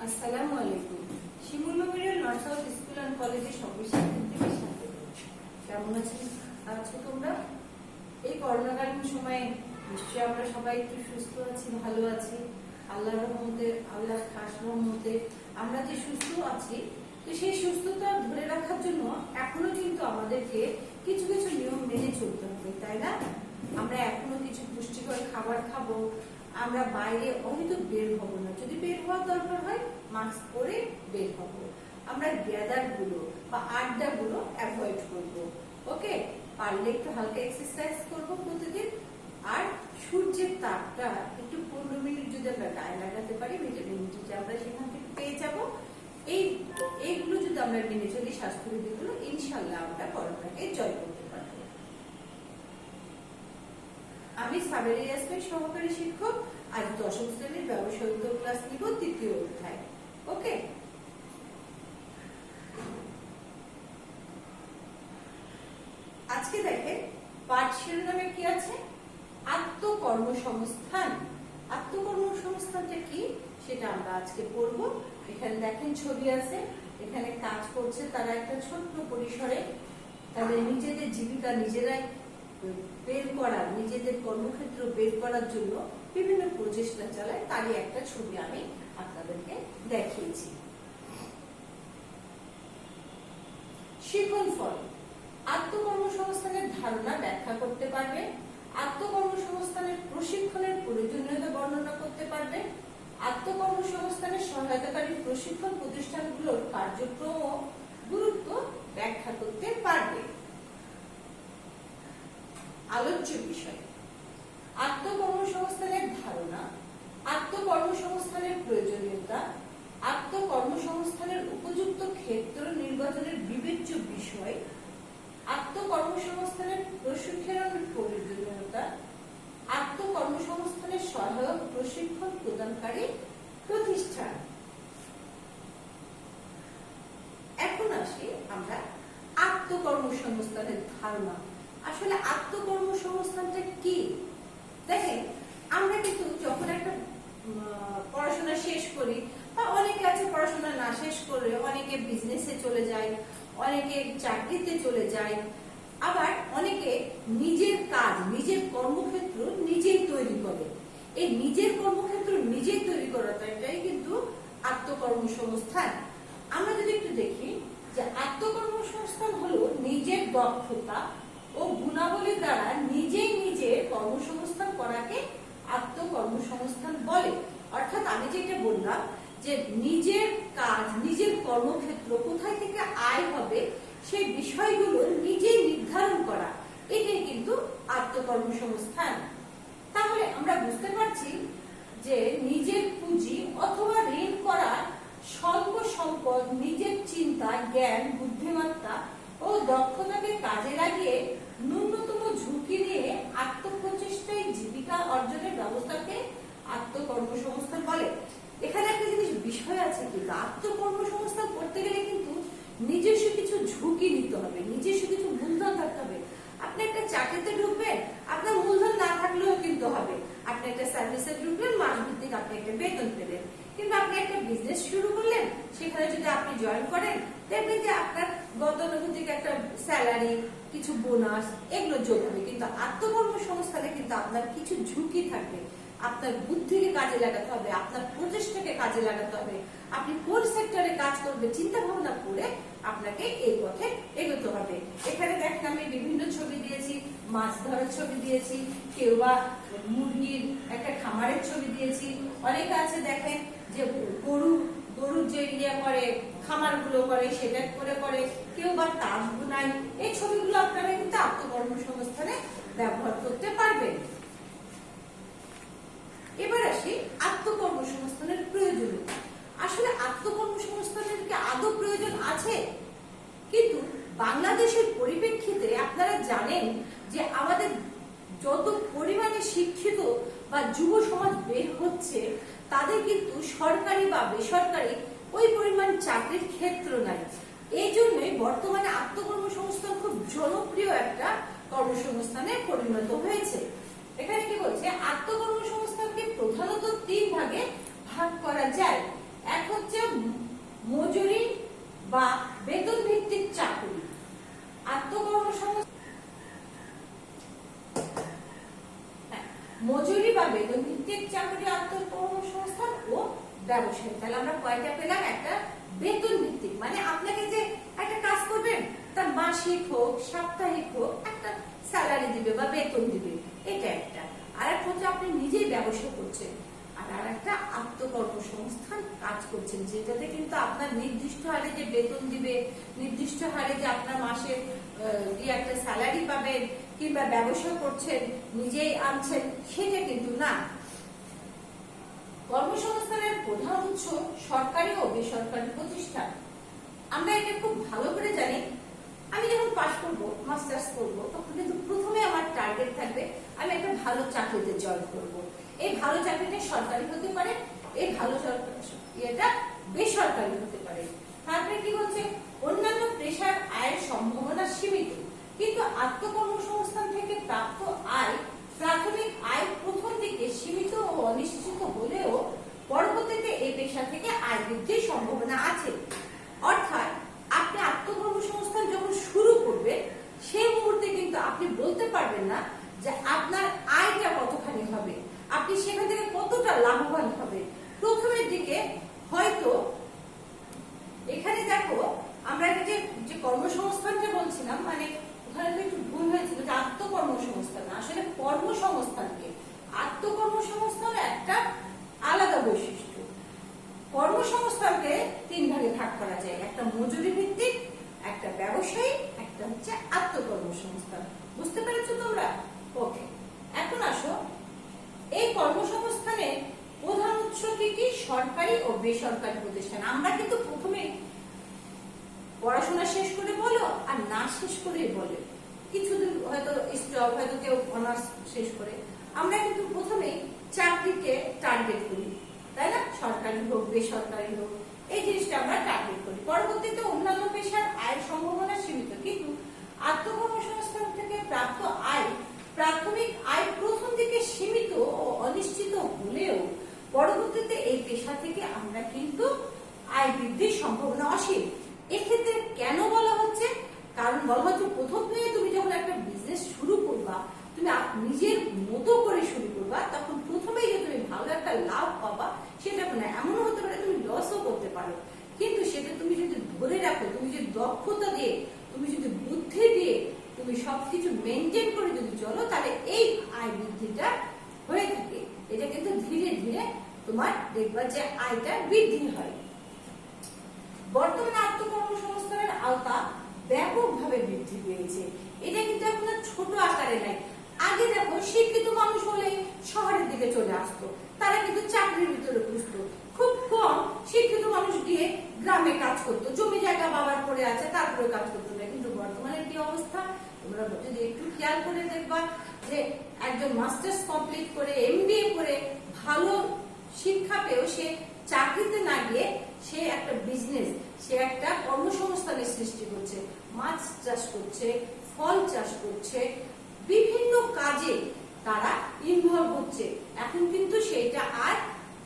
আসসালামু আলাইকুম। Shimul memorial north south school and কলেজের সকল শিক্ষার্থীদের সাথে কেমন আছো তোমরা? এই করোনাকালীন সময়ে নিশ্চয়ই আমরা সবাই একটু সুস্থ আছি, ভালো আছি। আল্লাহর রহমতে, আল্লাহর খাস রহমতে আমরা যে সুস্থ আছি, তো সেই সুস্থতা ধরে রাখার জন্য এখনো কিন্তু আমাদেরকে কিছু কিছু নিয়ম মেনে চলতে হবে, তাই না? আমরা এখনো কিছু পুষ্টিকর খাবার খাবো, আমরা বাইরে অহেতু বের হব না, যদি বের হওয়ার দরকার হয় মাস্ক পরে বের হব। আমরা গ্যাদার গুলো বা আড্ডা গুলো অ্যাভয়েড করব। ওকে, পারলে একটু হালকা এক্সারসাইজ করব প্রতিদিন। আর সূর্যের তাপটা একটু 15 মিনিট যদি আমরা গায়ে লাগাতে পারি, ভিটামিন ডি আমরা সেখান থেকে পেয়ে যাব। এইগুলো যদি আমরা মেনে চলি, স্বাস্থ্যবিধিগুলো, ইনশাল্লাহ আমরা করোনাকে জয় করতে পারবো। আমি সাবেরা ইয়াসমিন, সহকারী শিক্ষক। আজ 10ম শ্রেণীর ব্যবসায়িক ক্লাস নিব, 3য় অধ্যায়। ওকে, আজকে দেখেন পাঠ শিরোনামে কি আছে? আত্মকর্মসংস্থান। আত্মকর্মসংস্থানটা কি সেটা আমরা আজকে পড়বো। এখানে দেখেন ছবি আছে, এখানে কাজ করছে তারা একটা ছোট্ট পরিসরে, তাদের নিজেদের জীবিকা নিজেরাই বের করার, নিজেদের কর্মক্ষেত্র বের করার জন্য বিভিন্ন প্রচেষ্টা চালায়, তারই একটা ছবি আমি আপনাদেরকে দেখিয়েছি। শিখন ফল। আত্মকর্মসংস্থানের ধারণা ব্যাখ্যা করতে পারবে, আত্মকর্মসংস্থানের প্রশিক্ষণের প্রয়োজনীয়তা বর্ণনা করতে পারবে, আত্মকর্মসংস্থানের সহায়তাকারী প্রশিক্ষণ প্রতিষ্ঠানগুলোর কার্যক্রম ও গুরুত্ব ব্যাখ্যা করতে পারবে। আলোচ্য বিষয়: আত্মকর্মসংস্থানের ধারণা, আত্মকর্মসংস্থানের প্রয়োজনীয়তা, আত্মকর্মসংস্থানের উপযুক্ত ক্ষেত্র নির্বাচনের বিবেচ্য বিষয়, আত্মকর্মসংস্থানের প্রশিক্ষণের প্রয়োজনীয়তা, আত্মকর্মসংস্থানের সহায়ক প্রশিক্ষণ প্রদানকারী প্রতিষ্ঠান। এখন আসি আমরা আত্মকর্মসংস্থানের ধারণা। আসলে আত্মকর্মসংস্থানটা কি? দেখেন, আমরা কিন্তু যখন একটা পড়াশোনা শেষ করি, বা অনেকে আছে পড়াশোনা না শেষ করে অনেকে বিজনেসে চলে যায়, অনেকে চাকরিতে চলে যায়, আবার অনেকে নিজের কাজ, নিজের কর্মক্ষেত্র নিজেই তৈরি করে। এই নিজের কর্মক্ষেত্র নিজেই তৈরি করাটাই কিন্তু আত্মকর্মসংস্থান। আমরা যদি একটু দেখি যে আত্মকর্মসংস্থান হলো নিজের দক্ষতা ও গুণাবলী দ্বারা নিজেই নিজের কর্মসংস্থান করাকে আত্মকর্মসংস্থান বলে। অর্থাৎ আমি যেটা বললাম যে নিজের কাজ, নিজের কর্মক্ষেত্র কোথায় থেকে আয় হবে সেই বিষয়গুলো নিজেই নির্ধারণ করা, এটাই কিন্তু আত্মকর্মসংস্থান। তাহলে আমরা বুঝতে পারছি যে নিজের পুঁজি অথবা ঋণ করা স্বল্প সম্পদ, নিজের চিন্তা, জ্ঞান, বুদ্ধিমত্তা ও দক্ষতাকে কাজে লাগিয়ে ন্যূনতম ঝুঁকি নিয়ে আত্মপ্রচেষ্টায় জীবিকা অর্জনের ব্যবস্থাকে আত্মকর্মসংস্থান বলে। এখানে একটা জিনিস বিষয় আছে, কিন্তু আত্মকর্মসংস্থান করতে গেলে কিন্তু নিজস্ব কিছু ঝুঁকি নিতে হবে, নিজস্ব কিছু মূলধন থাকতে হবে। আপনি একটা চাকরিতে ঢুকবেন, আপনার মূলধন না থাকলেও কিন্তু হবে। আপনি একটা সার্ভিসে ঢুকলেন, মাস ভিত্তিক আপনি একটা বেতন পেলেন। কিন্তু আপনি একটা বিজনেস শুরু করলেন, সেখানে যদি আপনি জয়েন করেন, দেখবেন যে আপনার গতানুগতিক একটা স্যালারি, কিছু বোনাস, এগুলো যোগ হবে। কিন্তু আত্মকর্মসংস্থানে কিন্তু আপনার কিছু ঝুঁকি থাকবে। আপনার বুদ্ধিকে কাজে লাগাতে হবে, আপনার প্রচেষ্টাকে কাজে লাগাতে হবে। আপনি কোন সেক্টরে কাজ করবে চিন্তা ভাবনা করে আপনাকে এই পথে এগোতে হবে। এখানে দেখেন আমি বিভিন্ন ছবি দিয়েছি, মাছ ধরার ছবি দিয়েছি, কেউ বা মুরগির একটা খামারের ছবি দিয়েছি, অনেকে আছে দেখেন যে গরুর যে ইয়ে করে, খামার গুলো করে, সেটা করে, কেউ বা তাঁত বুনাই। এই ছবিগুলো আপনারা কিন্তু আত্মকর্মসংস্থানে ব্যবহার করতে পারবেন। এবার আসি আত্মকর্মসংস্থানের প্রয়োজনীয়তা। আসলে আত্মকর্মসংস্থানের কি আদৌ প্রয়োজন আছে? কিন্তু বাংলাদেশের পরিপ্রেক্ষিতে আপনারা জানেন যে আমাদের যত পরিমাণে শিক্ষিত বা যুব সমাজ বের হচ্ছে, তাদের কিন্তু সরকারি বা বেসরকারি ওই পরিমাণ চাকরির ক্ষেত্র নাই। এই জন্যই বর্তমানে আত্মকর্মসংস্থান খুব জনপ্রিয় একটা কর্মসংস্থানে পরিণত হয়েছে। এখানে কি বলছে? আত্মকর্মসংস্থানকে প্রধানত 3 ভাগে ভাগ করা যায়। এক হচ্ছে ব্যবসায়ী। তাহলে আমরা কয়টা পেলাম? একটা বেতন ভিত্তিক, মানে আপনাকে যে একটা কাজ করবেন তার মাসিক হোক সাপ্তাহিক হোক একটা স্যালারি দিবে বা বেতন দিবে, এটা একটা। আর একটা হচ্ছে আপনি নিজেই ব্যবসা করছেন, আর একটা আত্মকর্মসংস্থান কাজ করছেন, যেটাতে কিন্তু আপনার নির্দিষ্ট হারে যে বেতন দিবে, নির্দিষ্ট হারে যে আপনার মাসে একটা স্যালারি পাবেন, কিংবা ব্যবসা করছেন নিজেই আনছেন, সেটা কিন্তু না। কর্মসংস্থানের প্রধান উৎস সরকারি ও বেসরকারি প্রতিষ্ঠান। আমরা এটা খুব ভালো করে জানি। আমি যখন পাশ করবো, মাস্টার্স করবো, তখন কিন্তু প্রথমে আমার টার্গেট থাকবে আমি একটা ভালো চাকরিতে জয়েন করব। এই ভালো চাকরিটা সরকারি হতে পারে, এই ভালো এটা বেসরকারি হতে পারে। তারপরে কি হচ্ছে, অন্যান্য পেশার আয়ের সম্ভাবনা সীমিত, কিন্তু আত্মকর্মসংস্থান থেকে প্রাপ্ত আয়, প্রাথমিক আয় প্রথম দিকে সীমিত ও অনিশ্চিত হলেও পরবর্তীতে এই পেশা থেকে আয় বৃদ্ধির সম্ভাবনা আছে। অর্থাৎ আপনি আত্মকর্মসংস্থান যখন শুরু করবেন, সেই মুহূর্তে কিন্তু আপনি বলতে পারবেন না যে আপনার আয়টা কতখানি হবে, আপনি সেখান থেকে কতটা লাভবান হবে। প্রথমের দিকে হয়তো এখানে দেখো আমরা যে কর্মসংস্থানটা বলছিলাম, মানে ওখানে তো একটু ভুল হয়েছিল যে আত্মকর্মসংস্থান, আসলে কর্মসংস্থানকে আত্মকর্মসংস্থান একটা আলাদা বৈশিষ্ট্য। কর্মসংস্থানকে তিন ভাগে ভাগ করা যায়, একটা মজুরি ভিত্তিক, একটা ব্যবসায়ী, একটা হচ্ছে আত্মকর্মসংস্থান। বুঝতে পেরেছো তোমরা? ওকে, এখন আসো এই কর্মসংস্থানের প্রধান উৎস কি? সরকারি ও বেসরকারি প্রতিষ্ঠান। আমরা কিন্তু প্রথমে পড়াশোনা শেষ করে বলো আর না শেষ করে বলে, কিছুদিন হয়তো স্টপ, হয়তো কেউ অনার্স শেষ করে, আমরা কিন্তু প্রথমেই চাকরিকে টার্গেট করি, তাই না? সরকারি হোক বেসরকারি হোক, এই জিনিসটা আমরা টার্গেট করি। পরবর্তীতে অন্যান্য পেশার আয়ের সম্ভাবনা সীমিত, কিন্তু আত্মকর্মসংস্থান থেকে প্রাপ্ত আয়, প্রাথমিক আয় প্রথম দিকে সীমিত ও অনিশ্চিত হলেও পরবর্তীতে এই পেশা থেকে আমরা কিন্তু আয় বৃদ্ধির সম্ভাবনা অসীম। এক্ষেত্রে কেন বলা হচ্ছে? কারণ বলা হচ্ছে প্রথম থেকে তুমি যখন একটা বিজনেস শুরু করবা, তুমি নিজের মতো করে শুরু করবা, তখন প্রথমেই যে তুমি ভালো একটা লাভ পাবা সেটা না, এমন হতে পারে তুমি লসও করতে পারো, কিন্তু সেটা তুমি যদি ধরে রাখো, তুমি যদি দক্ষতা দিয়ে, তুমি যদি বুদ্ধি দিয়ে তুমি সবকিছু মেনটেন করে যদি চলো, তাহলে এই আয় বৃদ্ধিটা হয়ে থাকে। এটা কিন্তু ধীরে ধীরে তোমার দেখবা যে আয়টা বৃদ্ধি হয়। বর্তমানে আত্মকর্মসংস্থানের আওতা ব্যাপকভাবে বৃদ্ধি পেয়েছে। এটা কিন্তু এখন ছোট আকারে নাই। আগে দেখো শিক্ষিত মানুষ হলে শহরের দিকে চলে আসতো, তারা কিন্তু চাকরির ভিতরে খুঁজতো। খুব কম শিক্ষিত মানুষ গিয়ে গ্রামে কাজ করতো, জমি জায়গা বাবার পড়ে আছে তারপরে কাজ করতো না। কিন্তু বর্তমানে কি অবস্থা তোমরা যদি একটু খেয়াল করে দেখবা, যে একজন মাস্টার্স কমপ্লিট করে এমবিএ করে ভালো শিক্ষা পেয়েও সে চাকরিতে না গিয়ে সে একটা বিজনেস, সে একটা কর্মসংস্থানের সৃষ্টি করছে, মাছ চাষ করছে, ফল চাষ করছে, বিভিন্ন কাজে তারা ইনভলভ হচ্ছে। এখন কিন্তু সেটা আর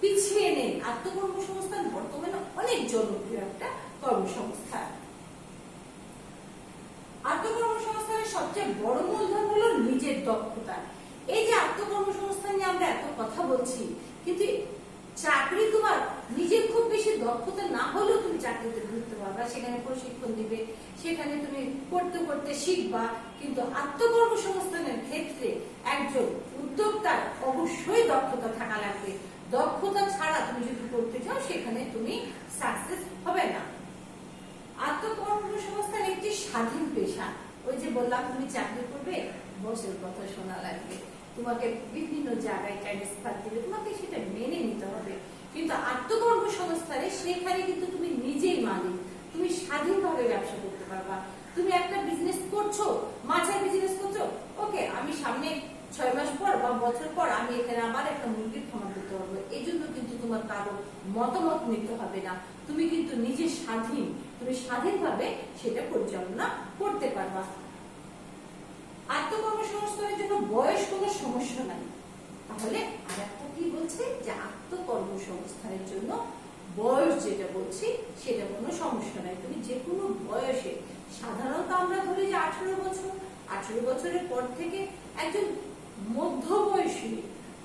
পিছিয়ে নেই। আত্মকর্মসংস্থান বর্তমানে অনেক জনপ্রিয় একটা কর্মসংস্থান। আত্মকর্মসংস্থানের সবচেয়ে বড় মূলধন হলো নিজের দক্ষতা। এই যে আত্মকর্মসংস্থান নিয়ে আমরা এত কথা বলছি, কিন্তু চাকরি তোমার নিজের খুব বেশি দক্ষতা না হলেও তুমি চাকরিতে ঢুকতে পারবা, সেখানে প্রশিক্ষণ দিবে, সেখানে তুমি করতে করতে শিখবা। কিন্তু আত্মকর্মসংস্থানের ক্ষেত্রে একজন উদ্যোক্তার অবশ্যই দক্ষতা থাকা লাগবে। দক্ষতা ছাড়া তুমি যদি করতে চাও, সেখানে তুমি সাকসেস হবে না। আত্মকর্মসংস্থান একটি স্বাধীন পেশা। ওই যে বললাম তুমি চাকরি করবে, বসের কথা শোনা লাগবে, তোমাকে বিভিন্ন জায়গায় ট্রান্সফার দিবে, তোমাকে সেটা মেনে নিতে হবে। কিন্তু আত্মকর্মসংস্থানে সেখানে কিন্তু তুমি নিজেই মালিক, তুমি স্বাধীনভাবে ব্যবসা করতে পারবা। তুমি একটা বিজনেস করছো, মাছের বিজনেস করছো, ওকে আমি সামনে 6 মাস পর বা বছর পর আমি এখানে আবার একটা মুরগির খামার করতে পারবো, এই জন্য কিন্তু তোমার কারো মতামত নিতে হবে না। তুমি কিন্তু নিজে স্বাধীন, তুমি স্বাধীনভাবে সেটা পরিচালনা করতে পারবা। আত্মকর্মসংস্থানের জন্য বয়স কোনো সমস্যা নাই। তাহলে আর একটা কি বলছে, যে আত্মকর্মসংস্থানের জন্য বয়স যেটা বলছি সেটা কোনো সমস্যা নাই। তুমি যে কোনো বয়সে, সাধারণত আমরা ধরি যে 18 বছর, 18 বছরের পর থেকে একজন মধ্যবয়সী,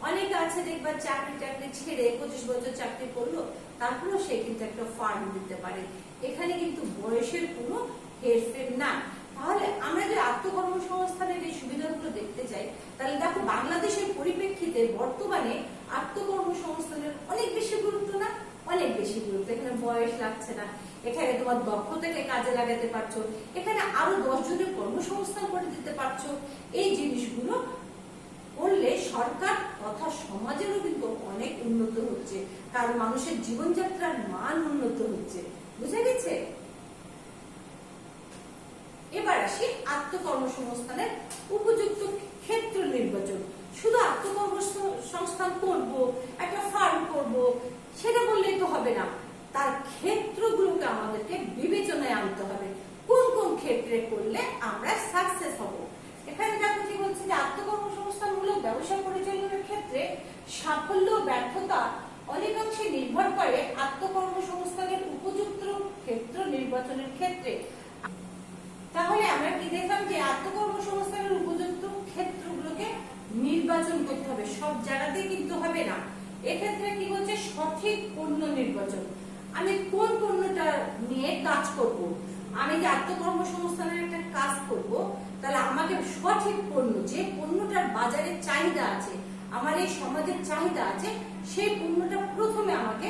অনেকে আছে দেখবা চাকরি ছেড়ে 25 বছর চাকরি করলো, তারপরেও সে কিন্তু একটা ফার্ম দিতে পারে। এখানে কিন্তু বয়সের কোনো হেরফের না। তাহলে আমরা যে আত্মকর্মসংস্থানের এই সুবিধাগুলো দেখতে চাই, তাহলে দেখো বাংলাদেশের পরিপ্রেক্ষিতে বর্তমানে আত্মকর্মসংস্থানের অনেক বেশি গুরুত্ব না? অনেক বেশি গুরুত্ব। এখানে বয়স লাগছে না, এখানে তোমার দক্ষতাকে কাজে লাগাতে পারছো, এখানে আরো 10 জনের কর্মসংস্থান করে দিতে পারছো। এই জিনিসগুলো করলে সরকার তথা সমাজেরও কিন্তু অনেক উন্নত হচ্ছে, কারণ মানুষের জীবনযাত্রার মান উন্নত হচ্ছে। বুঝা গেছে? এবার আসি আত্মকর্মসংস্থানের উপযুক্ত ক্ষেত্র নির্বাচন। শুধু আত্মকর্মসংস্থান করব, একটা ফার্ম করব, সেটা বললেই তো হবে না। তার ক্ষেত্রগুলোকে আমাদেরকে বিবেচনায় আনতে হবে। কোন কোন ক্ষেত্রে করলে আমরা সাকসেস হব। এখানে দেখো কি বলছি যে আত্মকর্মসংস্থানমূলক ব্যবসা পরিচালনার ক্ষেত্রে সাফল্য ব্যর্থতা অনেকাংশে নির্ভর করে আত্মকর্মসংস্থানের উপযুক্ত ক্ষেত্র নির্বাচনের ক্ষেত্রে। তাহলে আমরা কি দেখলাম যে আত্মকর্মসংস্থানের উপযুক্ত ক্ষেত্রগুলোকে নির্বাচন করতে হবে, সব জায়গাতেই কিন্তু হবে না। এক্ষেত্রে কি বলছে, সঠিক পণ্য নির্বাচন। আমি কোন পণ্যটা নিয়ে কাজ করব, আমি যে আত্মকর্মসংস্থানের একটা কাজ করব, তাহলে আমাকে সঠিক পণ্য, যে পণ্যটার বাজারে চাহিদা আছে, আমার এই সমাজের চাহিদা আছে, সেই পণ্যটা প্রথমে আমাকে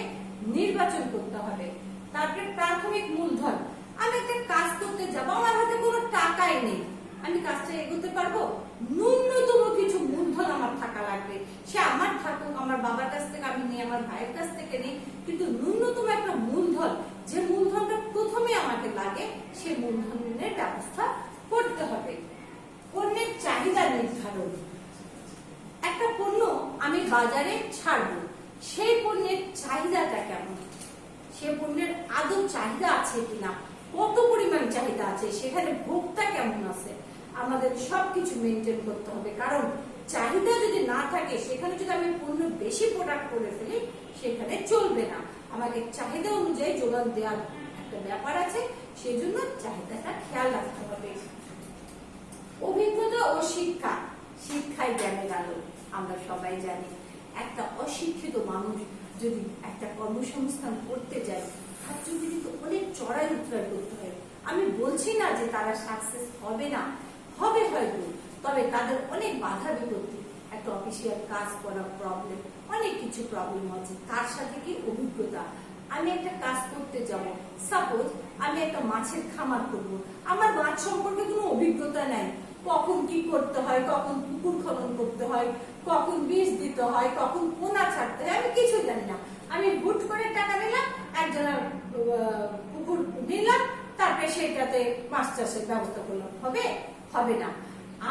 নির্বাচন করতে হবে। তারপরে প্রাথমিক মূলধন। আমি একটা কাজ করতে যাবো, আমার হাতে কোনো টাকাই নেই, আমি কাজটা এগোতে পারবো? ন্যূনতম কিছু মূলধন আমার থাকা লাগবে। সে আমার থাকুক, আমার বাবার কাছ থেকে আমি নিই, আমার ভাইয়ের কাছ থেকে নিই, কিন্তু ন্যূনতম একটা মূলধন, যে মূলধনটা প্রথমে আমাকে লাগে, সে মূলধনের ব্যবস্থা করতে হবে। পণ্যের চাহিদা নির্ধারণ। একটা পণ্য আমি বাজারে ছাড়বো, সেই পণ্যের চাহিদাটা কেমন, সে পণ্যের আদৌ চাহিদা আছে কিনা, কত পরিমাণ চাহিদা আছে, সেখানে ভোক্তা কেমন আছে, আমাদের সবকিছু মেনটেন করতে হবে। কারণ চাহিদা যদি না থাকে, সেখানে যদি আমি পণ্য বেশি প্রোডাক্ট করে ফেলি, সেখানে চলবে না। আমাকে চাহিদা অনুযায়ী যোগান দেওয়ার একটা ব্যাপার আছে, সেই জন্য চাহিদাটা খেয়াল রাখতে হবে। অভিজ্ঞতা ও শিক্ষা। শিক্ষায় জ্ঞানের আলো। আমরা সবাই জানি, একটা অশিক্ষিত মানুষ যদি একটা কর্মসংস্থান করতে যায়, তার জন্য কিন্তু অনেক চড়াই উতরাই করতে হয়। আমি বলছি না যে তারা সাকসেস হবে না, হবে হয়তো, তবে তাদের অনেক বাধা বিপত্তি, একটা অফিসিয়াল কাজ করা প্রবলেম, অনেক কিছু প্রবলেম আছে। তার সাথে কি অভিজ্ঞতা। আমি একটা কাজ করতে যাব, সাপোজ আমি একটা মাছের খামার করব, আমার মাছ সম্পর্কে কোনো অভিজ্ঞতা নাই, কখন কি করতে হয়, কখন পুকুর খনন করতে হয়, কখন বীজ দিতে হয়, কখন পোনা ছাড়তে হয়, আমি কিছু জানি না। আমি হুট করে টাকা নিলাম, একজনের পুকুর নিলাম, তারপরে সেটাতে মাছ চাষের ব্যবস্থা করলাম, হবে? হবে না।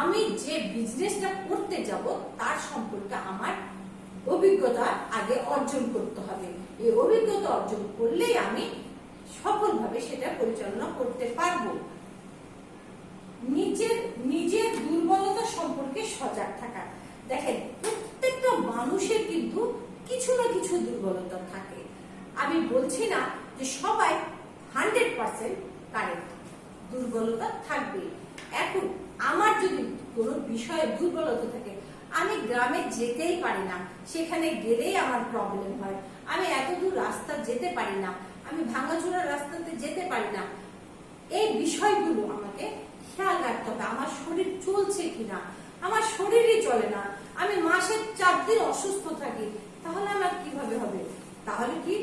আমি যে বিজনেসটা করতে যাব, তার সম্পর্কে আমার অভিজ্ঞতা আগে অর্জন করতে হবে। এই অভিজ্ঞতা অর্জন করলেই আমি সফলভাবে সেটা পরিচালনা করতে পারবো। নিজের দুর্বলতা সম্পর্কে সজাগ থাকা। দেখেন, প্রত্যেকটা মানুষের কিন্তু কিছু না কিছু দুর্বলতা থাকে। আমি বলছি না যে সবাই 100% কারেক্ট, দুর্বলতা থাকবে। এখন আমার যদি কোনো বিষয়ে দুর্বলতা থাকে, আমি গ্রামে যেতেই পারি না, সেখানে গেলেই আমার প্রবলেম হয়। আমি এত দূর রাস্তা যেতে পারি না, আমি ভাঙাচোরা রাস্তাতে যেতে পারি না। এই বিষয়গুলো আমাকে খেয়াল রাখতে হবে। আমার শরীর চলছে কিনা, আমার শরীরই চলে না, আমি মাসে 4 দিন অসুস্থ থাকি, তাহলে আমার কিভাবে হবে? তাহলে কি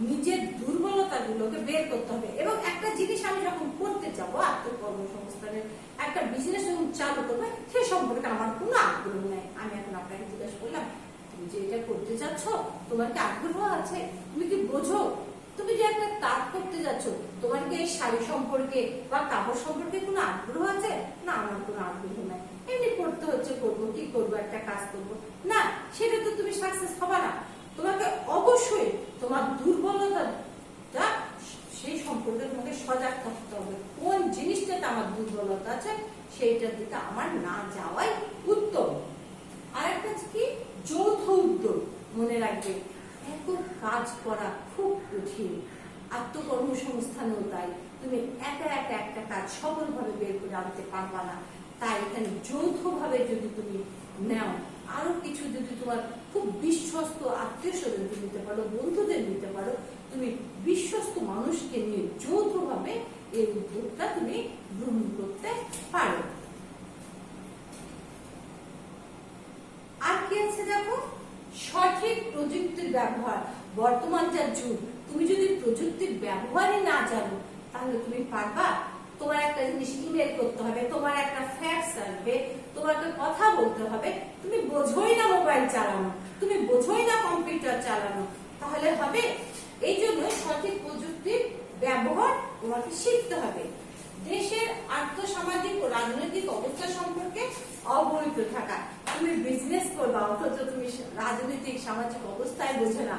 নিজের দুর্বলতাগুলোকে বের করতে হবে। এবং একটা জিনিস আমি যখন করতে যাবো, আত্মকর্মসংস্থানের একটা বিজনেস যখন চালু করবো, সে সম্পর্কে আমার কোনো আগ্রহ নেই। আমি এখন আপনাকে জিজ্ঞাসা করলাম, তুমি যে এটা করতে যাচ্ছ, তোমার কি আগ্রহ আছে? তুমি কি বোঝো? তুমি যে একটা তাঁত করতে যাচ্ছ, তোমার কি এই শাড়ি সম্পর্কে বা কাপড় সম্পর্কে কোনো আগ্রহ আছে? না, আমার কোনো আগ্রহ নাই, এমনি করতে হচ্ছে, করবো, কি করবো, একটা কাজ করবো না, সেটা তো তুমি সাকসেস হবে না। তোমাকে অবশ্যই তোমার দুর্বলতা সেই সম্পর্কে তোমাকে সজাগ থাকতে হবে। কোন জিনিসটাতে আমার দুর্বলতা আছে, সেইটার দিকে আমার না যাওয়াই উত্তম। আর একটা কি, যৌথ উদ্যোগ। মনে রাখবে, একক কাজ করা খুব কঠিন। আত্মকর্মসংস্থানেও তাই, তুমি একা একা একটা কাজ সফলভাবে বের করে আনতে পারবা না। তাই এখানে যৌথভাবে যদি তুমি নাও, আরো কিছু যদি তোমার খুব বিশ্বস্ত আত্মীয় স্বজনকে নিতে পারো, বন্ধুদের নিতে পারো, তুমি গোষ্ঠীকে নিয়ে যৌথভাবে এই উদ্যোগটা তুমি গ্রহণ করতে পারো। আর কি আছে দেখো, সঠিক প্রযুক্তির ব্যবহার। বর্তমান যা যুগ, তুমি যদি প্রযুক্তির ব্যবহারই না জানো তাহলে তুমি পারবা? তোমার একটা জিনিস ইমেল করতে হবে, তোমার একটা ফ্যাক্স আসবে, তোমাকে কথা বলতে হবে, তুমি বোঝোই না মোবাইল চালানো, তুমি বোঝোই না কম্পিউটার চালানো, তাহলে হবে? এই জন্য সঠিক প্রযুক্তির ব্যবহার তোমাকে শিখতে হবে। দেশের আর্থসামাজিক ও রাজনৈতিক অবস্থা সম্পর্কে অবহিত থাকা। তুমি বিজনেস করবা অথচ তুমি রাজনৈতিক সামাজিক অবস্থায় বোঝো না,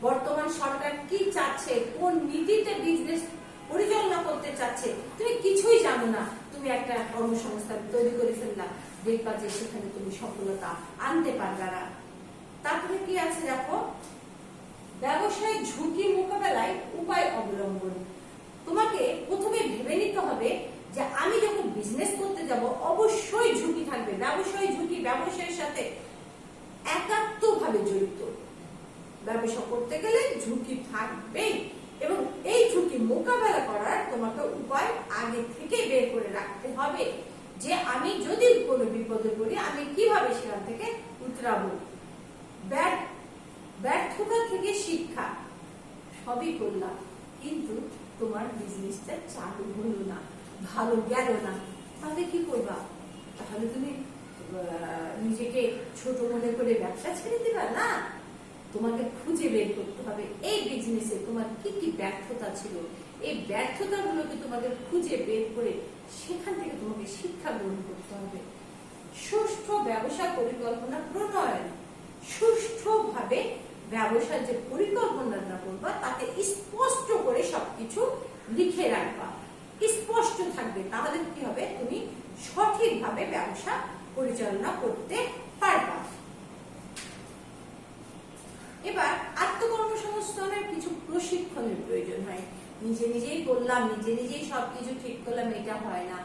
বর্তমান সরকার কি চাচ্ছে, কোন নীতিতে বিজনেস পরিচালনা করতে চাচ্ছে, তুমি কিছুই জানো না, তুমি একটা কর্মসংস্থান তৈরি করে ফেললা, দেখবা যে সেখানে তুমি সফলতা আনতে পারবে না। তারপরে কি আছে দেখো, ব্যবসায় ঝুঁকি মোকাবেলায় উপায় অবলম্বন। তোমাকে প্রথমে ভেবে নিতে হবে যে আমি যখন বিজনেস করতে যাব অবশ্যই ঝুঁকি থাকবে। ব্যবসায় ঝুঁকি, ব্যবসায়ের সাথে একাত্মভাবে জড়িত। ব্যবসা করতে গেলে ঝুঁকি থাকবেই এবং এই ঝুঁকি মোকাবেলা করার তোমাকে উপায় আগে থেকে বের করে রাখতে হবে যে আমি যদি কোনো বিপদে পড়ি আমি কিভাবে সেখান থেকে উতরাবো। ব্যর্থতা থেকে শিক্ষা, সবই করলাম কিন্তু তোমার বিজনেসটা চালু হলো না, ভালো গেল না, তাহলে কি করবা? তাহলে তুমি নিজেকে ছোট মনে করে ব্যবসা ছেড়ে দিবা না, তোমাকে খুঁজে বের করতে হবে এই বিজনেসে তোমার কি কি ব্যর্থতা ছিল, এই ব্যর্থতাগুলোকে তোমাকে খুঁজে বের করে সেখান থেকে তোমাকে শিক্ষা গ্রহণ করতে হবে। সুষ্ঠু ব্যবসা পরিকল্পনা প্রণয়ন, সুষ্ঠুভাবে ব্যবসার যে পরিকল্পনাটা করবা তাতে স্পষ্ট করে সবকিছু লিখে রাখবা, স্পষ্ট থাকবে, তাহলে কি হবে তুমি সঠিকভাবে ব্যবসা পরিচালনা করতে পারবা। এবার আত্মকর্মসংস্থানের কিছু প্রশিক্ষণের প্রয়োজন হয়। নিজে নিজেই বললাম, নিজে নিজেই সবকিছু ঠিক করলাম, এটা হয় না,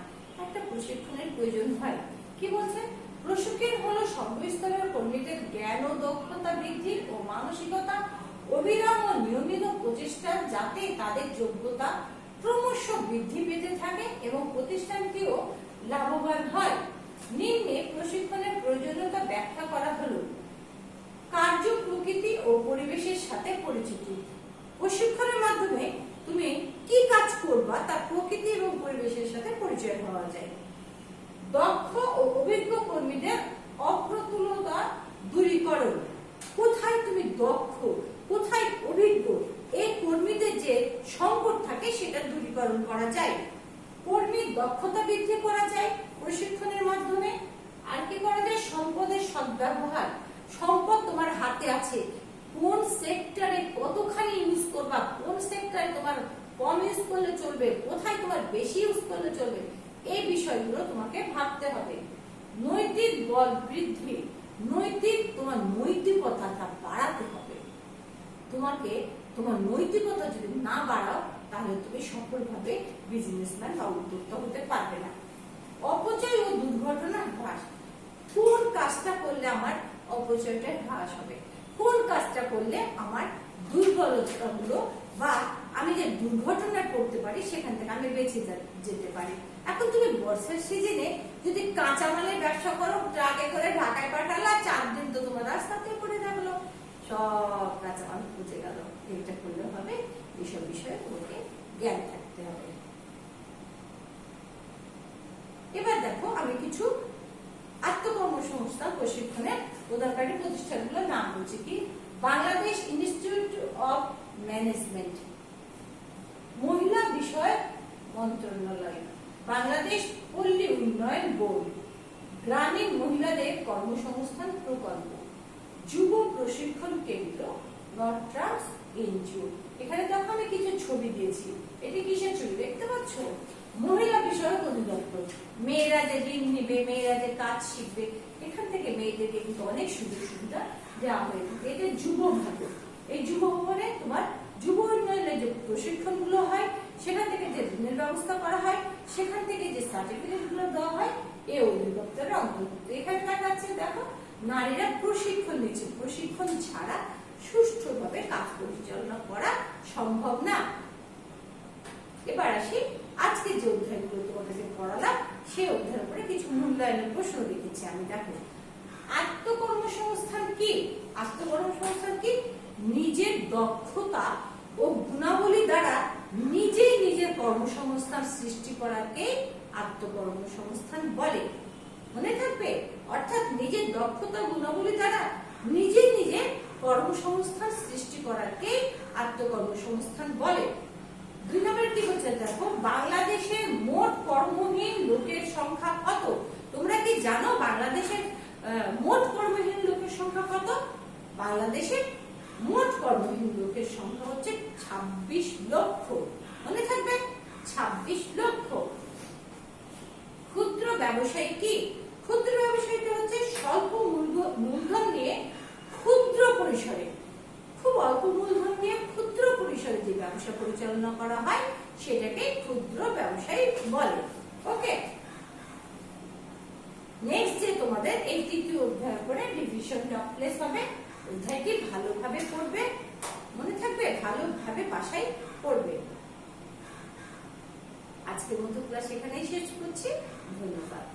একটা প্রশিক্ষণের প্রয়োজন হয়। কি বলছে? প্রশিক্ষণ হলো সর্বস্তরের কর্মীদের জ্ঞান ও দক্ষতা বৃদ্ধি ও মানসিকতা অবিরাম ও নিয়মিত প্রচেষ্টা যাতে তাদের যোগ্যতা ক্রমশ বৃদ্ধি পেতে থাকে এবং প্রতিষ্ঠানটিও লাভবান হয়। নিম্নে প্রশিক্ষণের প্রয়োজনীয়তা ব্যাখ্যা করা হলো। কার্য প্রকৃতি ও পরিবেশের সাথে পরিচিতি। প্রশিক্ষণের মাধ্যমে তুমি কি কাজ করবা তা প্রকৃতি এবং পরিবেশের সাথে পরিচয় হওয়া যায়। দক্ষ ও অভিজ্ঞ কর্মীদের অপ্রতুলতা দূরীকরণ। কোথায় তুমি দক্ষ, কোথায় অভিজ্ঞ, এই কর্মীদের যে সংকট থাকে সেটা দূরীকরণ করা যায়। কর্মীর দক্ষতা বৃদ্ধি করা যায় প্রশিক্ষণের মাধ্যমে। আর কি করা যায়? সম্পদের সদ্ব্যবহার। সম্পদ তোমার হাতে আছে, কোন সেক্টরে কতখানি ইউজ করবা, কোন সেক্টরে তোমার কম ইউজ করলে চলবে, কোথায় তোমার বেশি ইউজ করলে চলবে, এই বিষয়গুলো তোমাকে ভাবতে হবে। নৈতিক বল বৃদ্ধি, তোমার নৈতিকতাটা বাড়াতে হবে। তোমাকে তোমার নৈতিকতা যদি না বাড়াও তাহলে তুমি সফলভাবে বিজনেসম্যান বা উদ্যোক্তা হতে পারবে না। অপচয় ও দুর্ঘটনা হ্রাস। কোন কাজটা করলে আমার অপচয়টা হ্রাস হবে, কোন কাজটা করলে আমার দুর্বলতাগুলো বা আমি যে দুর্ঘটনা করতে পারি সেখান থেকে আমি বেঁচে যেতে পারি। এখন তুমি বর্ষার সিজনে যদি কাঁচামালের ব্যবসা করো, ট্রাকে করে ঢাকায় পাঠালা, 4 দিন তো তোমার রাস্তাতে পড়ে থাকলো, সব কাঁচামাল বুঝে গেল। এটা করলে হবে, এইসব বিষয়ে তোমাকে জ্ঞান থাকতে হবে। এবার দেখো আমি কিছু আত্মকর্মসংস্থান প্রশিক্ষণের উদারকারী প্রতিষ্ঠানগুলোর নাম বলছি। কি? বাংলাদেশ ইনস্টিটিউট অফ ম্যানেজমেন্ট, মহিলা বিষয়ক মন্ত্রণালয়, বাংলাদেশ পল্লী উন্নয়ন বোর্ড, গ্রামীণ মহিলাদের কর্মসংস্থান প্রকল্প, যুব প্রশিক্ষণ কেন্দ্র, নটরাজ এনজিও। এখানে দেখো আমি কিছু ছবি দিয়েছি, এটি কিসের ছবি দেখতে পাচ্ছ? মহিলা বিষয়ক অধিদপ্তর। মেয়েরা যে ঋণ নিবে, মেয়েরা যে কাজ শিখবে, এখান থেকে মেয়েদেরকে কিন্তু অনেক সুযোগ সুবিধা দেওয়া হয়ে থাকে। এটা যুব ভবন। এই যুব ভবনে তোমার যুব উন্নয়নের যে প্রশিক্ষণ গুলো হয়, সেখান থেকে যে ঋণের ব্যবস্থা করা হয়, সেখান থেকে যে সার্টিফিকেট গুলো দেওয়া হয়, এই অধিদপ্তরের অন্তর্ভুক্ত। এখানে দেখা যাচ্ছে দেখো নারীরা প্রশিক্ষণ নিচ্ছে। প্রশিক্ষণ ছাড়া সুষ্ঠুভাবে কাজ পরিচালনা করা সম্ভব না। আসি। আজকে যে অধ্যায়গুলো তোমাদেরকে পড়ালাম সেই অধ্যায়ের উপরে কিছু মূল্যায়নের প্রশ্ন লিখেছি আমি। দেখো, আত্মকর্মসংস্থান কি? আত্মকর্মসংস্থান কি? নিজের দক্ষতা ও গুণাবলী দ্বারা নিজেই নিজের কর্মসংস্থান সৃষ্টি করাকে আত্মকর্মসংস্থান বলে। মনে থাকবে, অর্থাৎ নিজের দক্ষতা গুণাবলী দ্বারা নিজেই নিজের কর্মসংস্থান সৃষ্টি করাকে আত্মকর্মসংস্থান বলে। 2 নম্বরে কি বলছে দেখো, বাংলাদেশের মোট কর্মহীন লোকের সংখ্যা কত? তোমরা কি জানো বাংলাদেশের মোট কর্মহীন লোকের সংখ্যা কত? বাংলাদেশের মোট কর্মহীন লোকের সংখ্যা হচ্ছে 26 লক্ষ। মনে থাকবে, 26 লক্ষ। ক্ষুদ্র ব্যবসায়ী কি? ক্ষুদ্র ব্যবসায়ীটা হচ্ছে স্বল্প মূলধন নিয়ে ক্ষুদ্র পরিসরে, খুব অল্প মূলধন নিয়ে ক্ষুদ্র পরিসরে যে ব্যবসা পরিচালনা করা হয় সেটাকে ক্ষুদ্র ব্যবসায়ী বলে। ওকে, নেক্সট যে তোমাদের এই 3য় অধ্যায় করে ডিভিশন অফ প্লেস হবে। অধ্যায়টি ভালোভাবে পড়বে, মনে থাকবে, ভালোভাবে বাসায় পড়বে। আজকের মতো ক্লাস এখানেই শেষ করছি। ধন্যবাদ।